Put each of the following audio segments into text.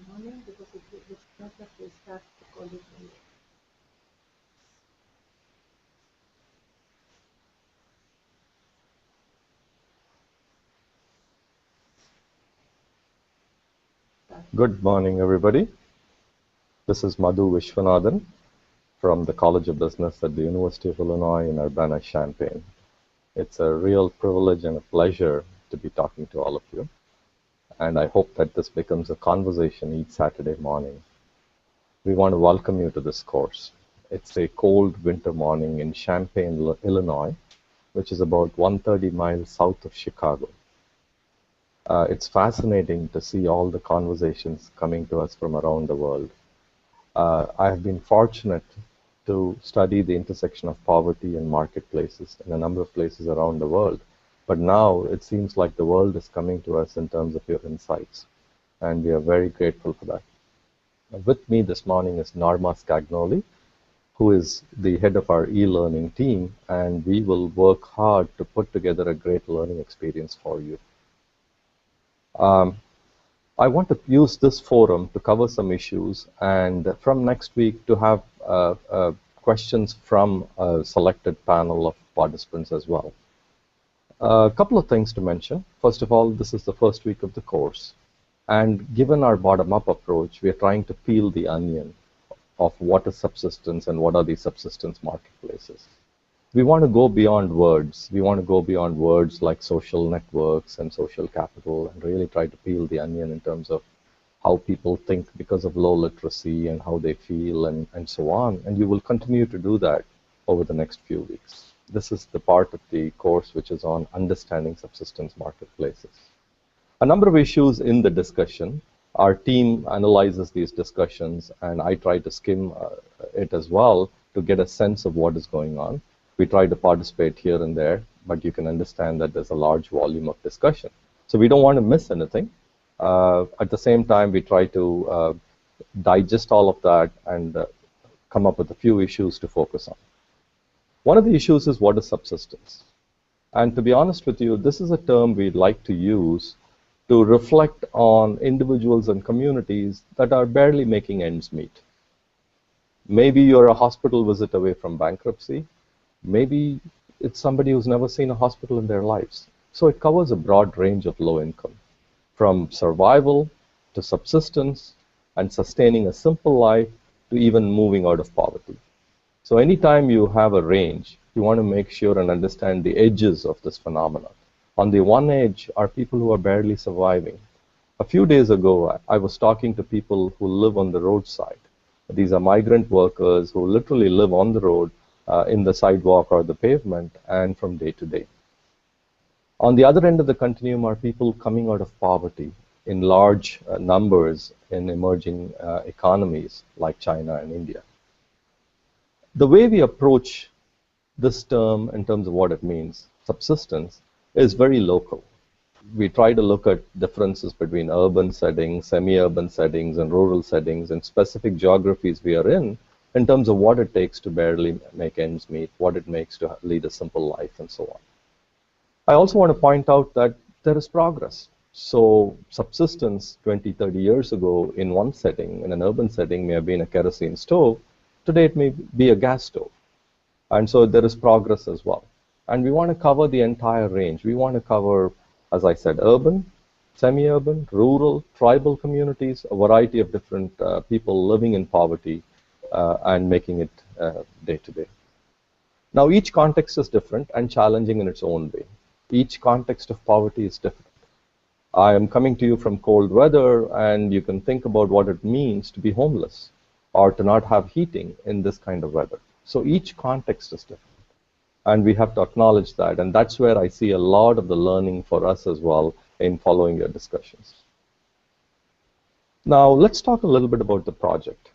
morning because it's not that we start recording from Good morning, everybody. This is Madhu Vishwanathan from the College of Business at the University of Illinois in Urbana-Champaign. It's a real privilege and a pleasure to be talking to all of you, and I hope that this becomes a conversation each Saturday morning. We want to welcome you to this course. It's a cold winter morning in Champaign, Illinois, which is about 130 miles south of Chicago. It's fascinating to see all the conversations coming to us from around the world. I have been fortunate to study the intersection of poverty and marketplaces in a number of places around the world. But now it seems like the world is coming to us in terms of your insights, and we are very grateful for that. With me this morning is Norma Scagnoli, who is the head of our e-learning team, and we will work hard to put together a great learning experience for you. I want to use this forum to cover some issues, and from next week to have questions from a selected panel of participants as well. A couple of things to mention. First of all, this is the first week of the course, and given our bottom-up approach, we are trying to peel the onion of what is subsistence and what are these subsistence marketplaces. We want to go beyond words. We want to go beyond words like social networks and social capital and really try to peel the onion in terms of how people think because of low literacy and how they feel and so on. And you will continue to do that over the next few weeks. This is the part of the course which is on understanding subsistence marketplaces. A number of issues in the discussion. Our team analyzes these discussions, and I try to skim it as well to get a sense of what is going on. We try to participate here and there, but you can understand that there's a large volume of discussion. So we don't want to miss anything. At the same time, we try to digest all of that and come up with a few issues to focus on. One of the issues is what is subsistence? And to be honest with you, this is a term we'd like to use to reflect on individuals and communities that are barely making ends meet. Maybe you're a hospital visit away from bankruptcy. Maybe it's somebody who's never seen a hospital in their lives. So it covers a broad range of low income, from survival to subsistence and sustaining a simple life to even moving out of poverty. So anytime you have a range, you want to make sure and understand the edges of this phenomenon. On the one edge are people who are barely surviving. A few days ago, I was talking to people who live on the roadside. These are migrant workers who literally live on the road, in the sidewalk or the pavement, and from day to day. On the other end of the continuum are people coming out of poverty in large numbers in emerging economies like China and India. The way we approach this term in terms of what it means, subsistence, is very local. We try to look at differences between urban settings, semi-urban settings, and rural settings and specific geographies we are in terms of what it takes to barely make ends meet, what it makes to lead a simple life, and so on. I also want to point out that there is progress. So subsistence 20, 30 years ago in one setting, in an urban setting, may have been a kerosene stove. Today it may be a gas stove. And so there is progress as well. And we want to cover the entire range. We want to cover, as I said, urban, semi-urban, rural, tribal communities, a variety of different people living in poverty, and making it day to day. Now, each context is different and challenging in its own way. Each context of poverty is different. I am coming to you from cold weather, and you can think about what it means to be homeless or to not have heating in this kind of weather. So each context is different, and we have to acknowledge that, and that's where I see a lot of the learning for us as well in following your discussions. Now, let's talk a little bit about the project.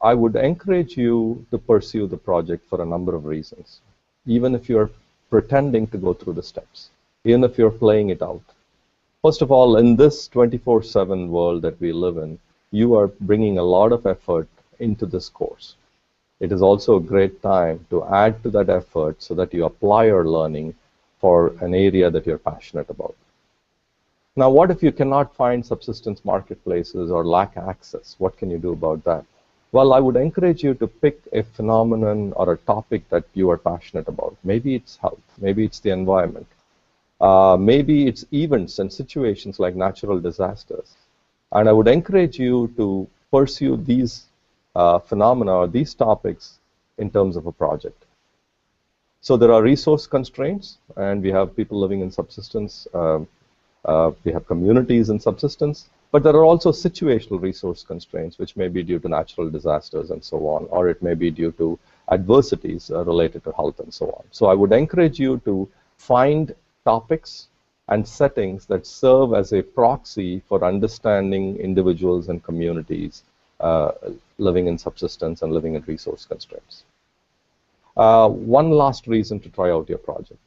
I would encourage you to pursue the project for a number of reasons, even if you're pretending to go through the steps, even if you're playing it out. First of all, in this 24/7 world that we live in, you are bringing a lot of effort into this course. It is also a great time to add to that effort so that you apply your learning for an area that you're passionate about. Now, what if you cannot find subsistence marketplaces or lack access? What can you do about that? Well, I would encourage you to pick a phenomenon or a topic that you are passionate about. Maybe it's health, maybe it's the environment, maybe it's events and situations like natural disasters. And I would encourage you to pursue these phenomena or these topics in terms of a project. So there are resource constraints, and we have people living in subsistence. We have communities in subsistence, but there are also situational resource constraints, which may be due to natural disasters and so on, or it may be due to adversities related to health and so on. So I would encourage you to find topics and settings that serve as a proxy for understanding individuals and communities living in subsistence and living in resource constraints. One last reason to try out your project.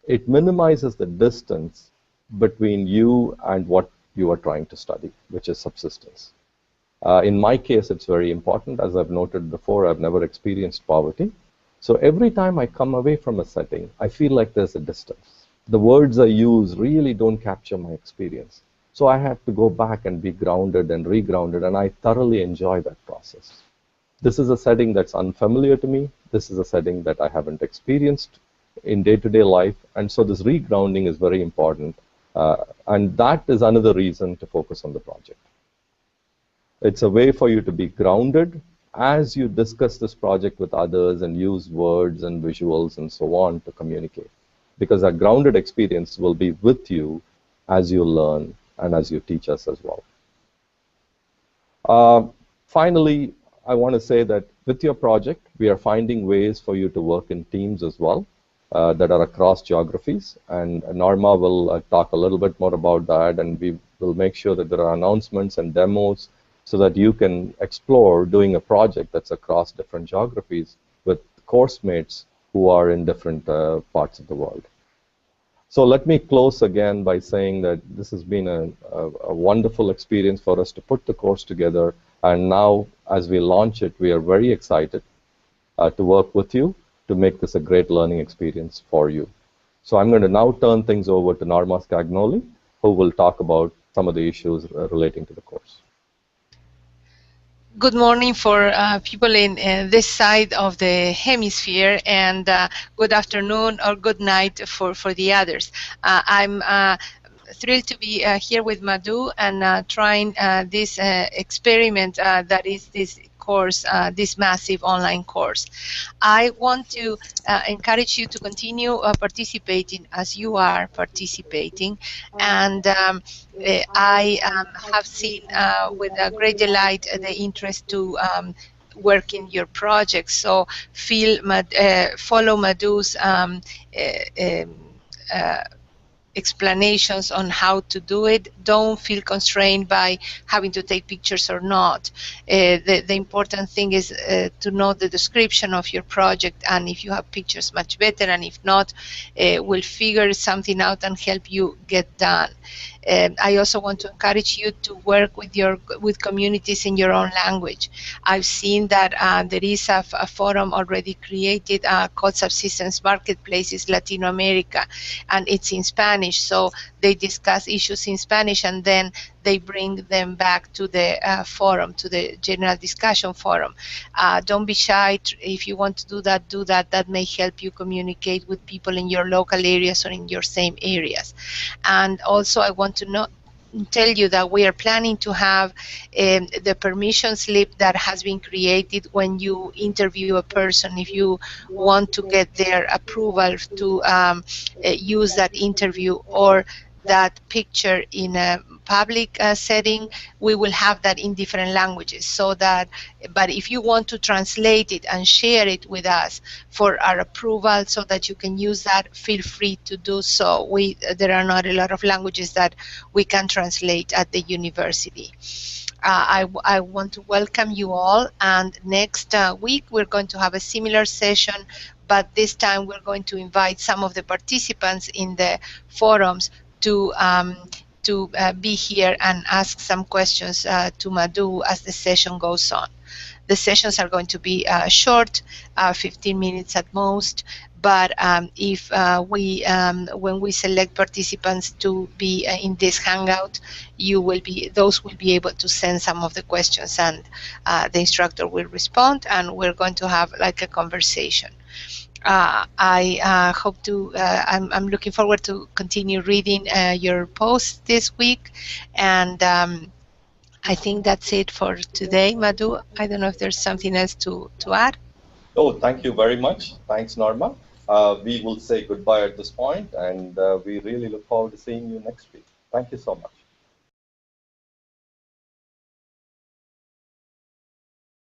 It minimizes the distance between you and what you are trying to study, which is subsistence. In my case, it's very important. As I've noted before, I've never experienced poverty. So every time I come away from a setting, I feel like there's a distance. The words I use really don't capture my experience. So I have to go back and be grounded and regrounded, and I thoroughly enjoy that process. This is a setting that's unfamiliar to me. This is a setting that I haven't experienced in day-to-day life, and so this regrounding is very important. And that is another reason to focus on the project. It's a way for you to be grounded as you discuss this project with others and use words and visuals and so on to communicate. Because that grounded experience will be with you as you learn and as you teach us as well. Finally, I want to say that with your project, we are finding ways for you to work in teams as well that are across geographies. And Norma will talk a little bit more about that, and we will make sure that there are announcements and demos so that you can explore doing a project that's across different geographies with course mates who are in different parts of the world. So let me close again by saying that this has been a wonderful experience for us to put the course together. And now, as we launch it, we are very excited to work with you to make this a great learning experience for you. So I'm going to now turn things over to Norma Scagnoli, who will talk about some of the issues relating to the course. Good morning for people in this side of the hemisphere, and good afternoon or good night for the others. I'm thrilled to be here with Madhu and trying this experiment that is this course, this massive online course. I want to encourage you to continue participating as you are participating, and I have seen with a great delight the interest to work in your project. So follow Madhu's explanations on how to do it. Don't feel constrained by having to take pictures or not. The important thing is to know the description of your project, and if you have pictures, much better, and if not, we'll figure something out and help you get done. I also want to encourage you to work with communities in your own language. I've seen that there is a forum already created called Subsistence Marketplaces Latino America, and it's in Spanish. So they discuss issues in Spanish, and then they bring them back to the forum, to the general discussion forum. Don't be shy. If you want to do that, do that. That may help you communicate with people in your local areas or in your same areas. And also, I want to tell you that we are planning to have the permission slip that has been created when you interview a person. If you want to get their approval to use that interview or that picture in a public setting, we will have that in different languages. So that, but if you want to translate it and share it with us for our approval so that you can use that, feel free to do so. There are not a lot of languages that we can translate at the university. I want to welcome you all, and next week we're going to have a similar session, but this time we're going to invite some of the participants in the forums to be here and ask some questions to Madhu as the session goes on. The sessions are going to be short, 15 minutes at most. But if when we select participants to be in this hangout, those will be able to send some of the questions, and the instructor will respond, and we're going to have like a conversation. I hope to. I'm looking forward to continue reading your posts this week, and I think that's it for today, Madhu. I don't know if there's something else to add. Oh, thank you very much. Thanks, Norma. We will say goodbye at this point, and we really look forward to seeing you next week. Thank you so much.